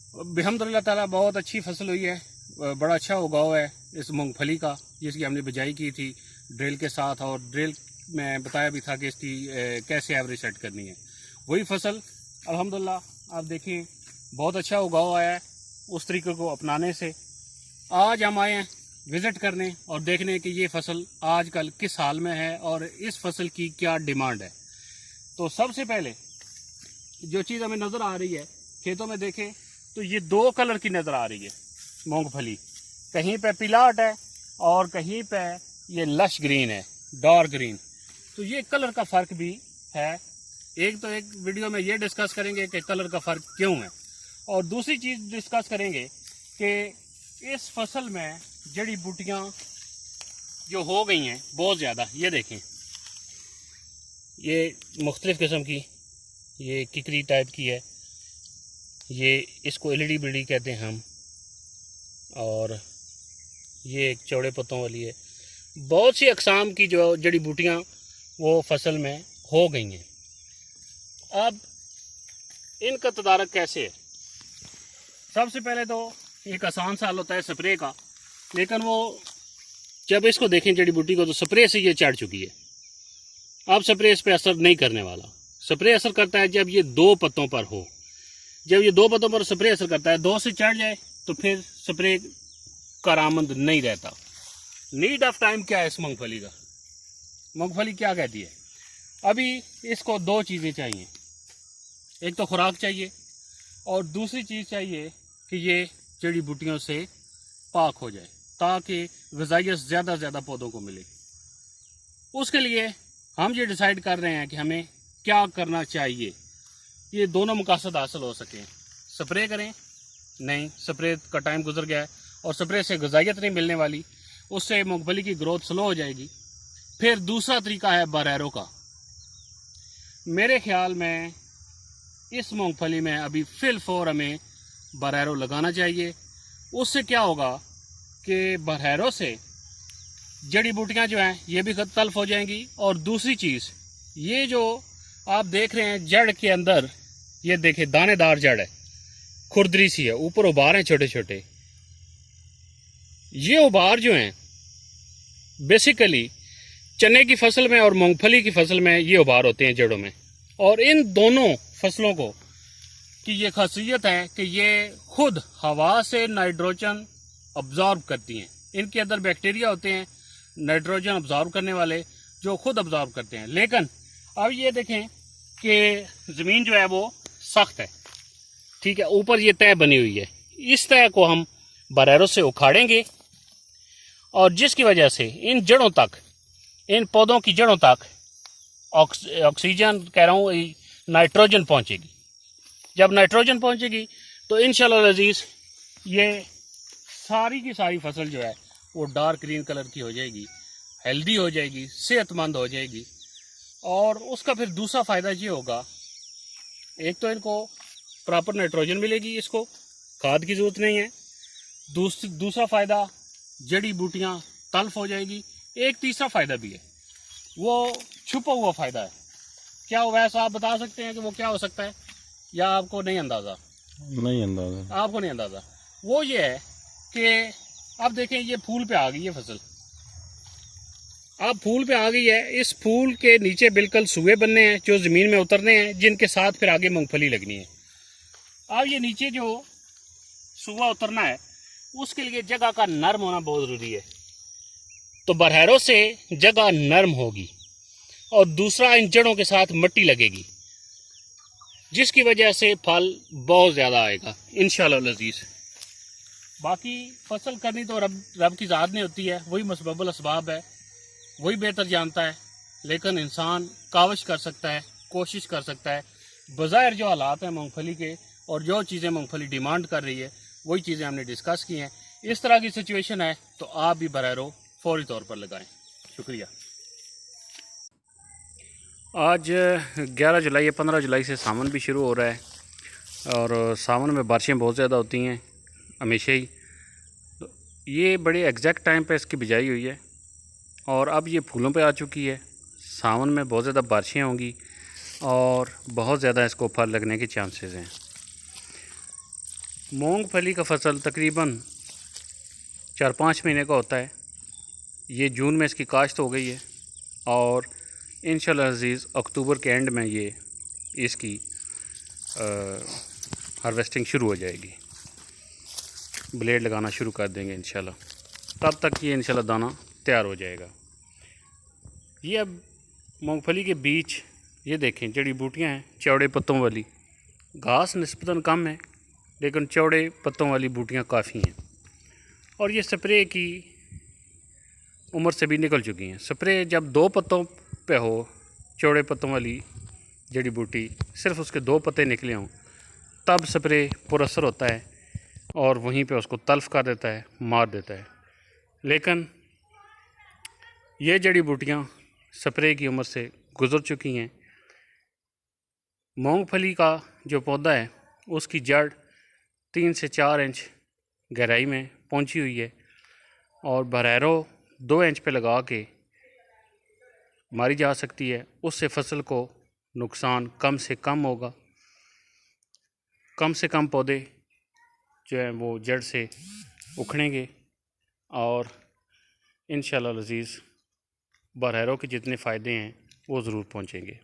अल्हम्दुलिल्लाह ताला बहुत अच्छी फसल हुई है, बड़ा अच्छा उगाव है इस मूंगफली का, जिसकी हमने बिजाई की थी ड्रिल के साथ, और ड्रिल में बताया भी था कि इसकी कैसे एवरेज सेट करनी है। वही फसल अल्हम्दुलिल्लाह आप देखें बहुत अच्छा उगाव आया है उस तरीके को अपनाने से। आज हम आए हैं विज़िट करने और देखने कि ये फसल आजकल किस हाल में है और इस फसल की क्या डिमांड है। तो सबसे पहले जो चीज़ हमें नज़र आ रही है खेतों में देखें तो ये दो कलर की नज़र आ रही है मूंगफली, कहीं पे पिलाट है और कहीं पे ये लश ग्रीन है, डार्क ग्रीन। तो ये कलर का फ़र्क भी है। एक वीडियो में ये डिस्कस करेंगे कि कलर का फ़र्क क्यों है, और दूसरी चीज़ डिस्कस करेंगे कि इस फसल में जड़ी बूटियाँ जो हो गई हैं बहुत ज़्यादा। ये देखें, ये मुख्तलिफ़ किस्म की, ये किकरी टाइप की है, ये इसको एलईडी बिल्डी कहते हैं हम, और ये एक चौड़े पत्तों वाली है। बहुत सी अक़साम की जो जड़ी बूटियाँ वो फसल में हो गई हैं। अब इनका तदारक कैसे है? सबसे पहले तो एक आसान साल होता है स्प्रे का, लेकिन वो जब इसको देखें जड़ी बूटी को तो स्प्रे से ये चढ़ चुकी है। अब स्प्रे इस पर असर नहीं करने वाला। स्प्रे असर करता है जब ये दो पत्तों पर हो। जब ये दो पत्तों पर स्प्रे असर करता है, दो से चढ़ जाए तो फिर स्प्रे कारआमद नहीं रहता। नीड ऑफ टाइम क्या है इस मूंगफली का? मूंगफली क्या कहती है? अभी इसको दो चीज़ें चाहिए, एक तो खुराक चाहिए और दूसरी चीज़ चाहिए कि ये जड़ी बूटियों से पाक हो जाए ताकि ग़िज़ाइयत ज़्यादा से ज़्यादा पौधों को मिले। उसके लिए हम ये डिसाइड कर रहे हैं कि हमें क्या करना चाहिए, ये दोनों मकसद हासिल हो सकें। स्प्रे करें? नहीं, स्प्रे का टाइम गुजर गया है और स्प्रे से ग़िज़ाइयत नहीं मिलने वाली, उससे मूंगफली की ग्रोथ स्लो हो जाएगी। फिर दूसरा तरीका है बरैरो का। मेरे ख्याल में इस मूंगफली में अभी फिलफौर हमें बरैरो लगाना चाहिए। उससे क्या होगा कि बरैरो से जड़ी बूटियाँ जो हैं ये भी तल्फ हो जाएंगी, और दूसरी चीज़ ये जो आप देख रहे हैं जड़ के अंदर, ये देखें दानेदार जड़ है, खुरदरी सी है, ऊपर उभार हैं छोटे छोटे। ये उभार जो हैं बेसिकली चने की फसल में और मूंगफली की फसल में ये उभार होते हैं जड़ों में। और इन दोनों फसलों को की ये खासियत है कि ये खुद हवा से नाइट्रोजन अब्जॉर्ब करती हैं। इनके अंदर बैक्टीरिया होते हैं नाइट्रोजन अब्जॉर्ब करने वाले, जो खुद अब्जॉर्ब करते हैं। लेकिन अब ये देखें कि ज़मीन जो है वो सख्त है, ठीक है, ऊपर ये तह बनी हुई है। इस तह को हम बरैरो से उखाड़ेंगे और जिसकी वजह से इन जड़ों तक, इन पौधों की जड़ों तक ऑक्सीजन कह रहा हूँ, नाइट्रोजन पहुँचेगी। जब नाइट्रोजन पहुँचेगी तो इंशाअल्लाह अज़ीज़ ये सारी की सारी फसल जो है वो डार्क ग्रीन कलर की हो जाएगी, हेल्दी हो जाएगी, सेहतमंद हो जाएगी। और उसका फिर दूसरा फ़ायदा ये होगा, एक तो इनको प्रॉपर नाइट्रोजन मिलेगी, इसको खाद की ज़रूरत नहीं है। दूसरा फ़ायदा जड़ी बूटियाँ तल्फ हो जाएगी। एक तीसरा फ़ायदा भी है, वो छुपा हुआ फ़ायदा है। क्या हो, वैसा आप बता सकते हैं कि वो क्या हो सकता है, या आपको नहीं अंदाज़ा? नहीं अंदाज़ा, आपको नहीं अंदाज़ा। वो ये है कि अब देखें ये फूल पे आ गई है फसल, अब फूल पे आ गई है। इस फूल के नीचे बिल्कुल सूए बनने हैं जो ज़मीन में उतरने हैं, जिनके साथ फिर आगे मूंगफली लगनी है। अब ये नीचे जो सूआ उतरना है उसके लिए जगह का नरम होना बहुत ज़रूरी है। तो बरैरो से जगह नरम होगी और दूसरा इन जड़ों के साथ मिट्टी लगेगी, जिसकी वजह से फल बहुत ज़्यादा आएगा इंशाअल्लाह अज़ीज़। बाकी फसल करनी तो रब की ज़ात ने होती है, वही मुसब्बल असबाब है, वही बेहतर जानता है। लेकिन इंसान काविश कर सकता है, कोशिश कर सकता है। बज़ाहिर जो हालात हैं मूंगफली के और जो चीज़ें मूंगफली डिमांड कर रही है वही चीज़ें हमने डिस्कस की हैं। इस तरह की सिचुएशन है तो आप भी बरैरो फौरी तौर पर लगाएं। शुक्रिया। आज 11 जुलाई या 15 जुलाई से सावन भी शुरू हो रहा है, और सावन में बारिशें बहुत ज़्यादा होती हैं हमेशा ही। तो ये बड़े एग्जैक्ट टाइम पे इसकी बिजाई हुई है और अब ये फूलों पे आ चुकी है। सावन में बहुत ज़्यादा बारिशें होंगी और बहुत ज़्यादा इसको फल लगने के चांसेस हैं। मूंगफली का फसल तकरीबन 4-5 महीने का होता है। ये जून में इसकी काश्त हो गई है और इंशाल्लाह अज़ीज़ अक्टूबर के एंड में ये इसकी हार्वेस्टिंग शुरू हो जाएगी। ब्लेड लगाना शुरू कर देंगे इंशाल्लाह। तब तक ये इंशाल्लाह दाना तैयार हो जाएगा। ये अब मूंगफली के बीच ये देखें जड़ी बूटियाँ हैं चौड़े पत्तों वाली। घास निस्बतन कम है लेकिन चौड़े पत्तों वाली बूटियाँ काफ़ी हैं और ये स्प्रे की उम्र से भी निकल चुकी हैं। स्प्रे जब 2 पत्तों पे हो, चौड़े पत्तों वाली जड़ी बूटी सिर्फ उसके 2 पत्ते निकले हों, तब स्प्रे पुरअसर होता है और वहीं पे उसको तल्फ कर देता है, मार देता है। लेकिन ये जड़ी बूटियाँ स्प्रे की उम्र से गुज़र चुकी हैं। मूंगफली का जो पौधा है उसकी जड़ 3 से 4 इंच गहराई में पहुंची हुई है और बरैरो 2 इंच पे लगा के मारी जा सकती है। उससे फसल को नुकसान कम से कम होगा। कम से कम पौधे जो हैं वो जड़ से उखड़ेंगे और इंशाल्लाह अज़ीज़ बरैरो के जितने फ़ायदे हैं वो ज़रूर पहुंचेंगे।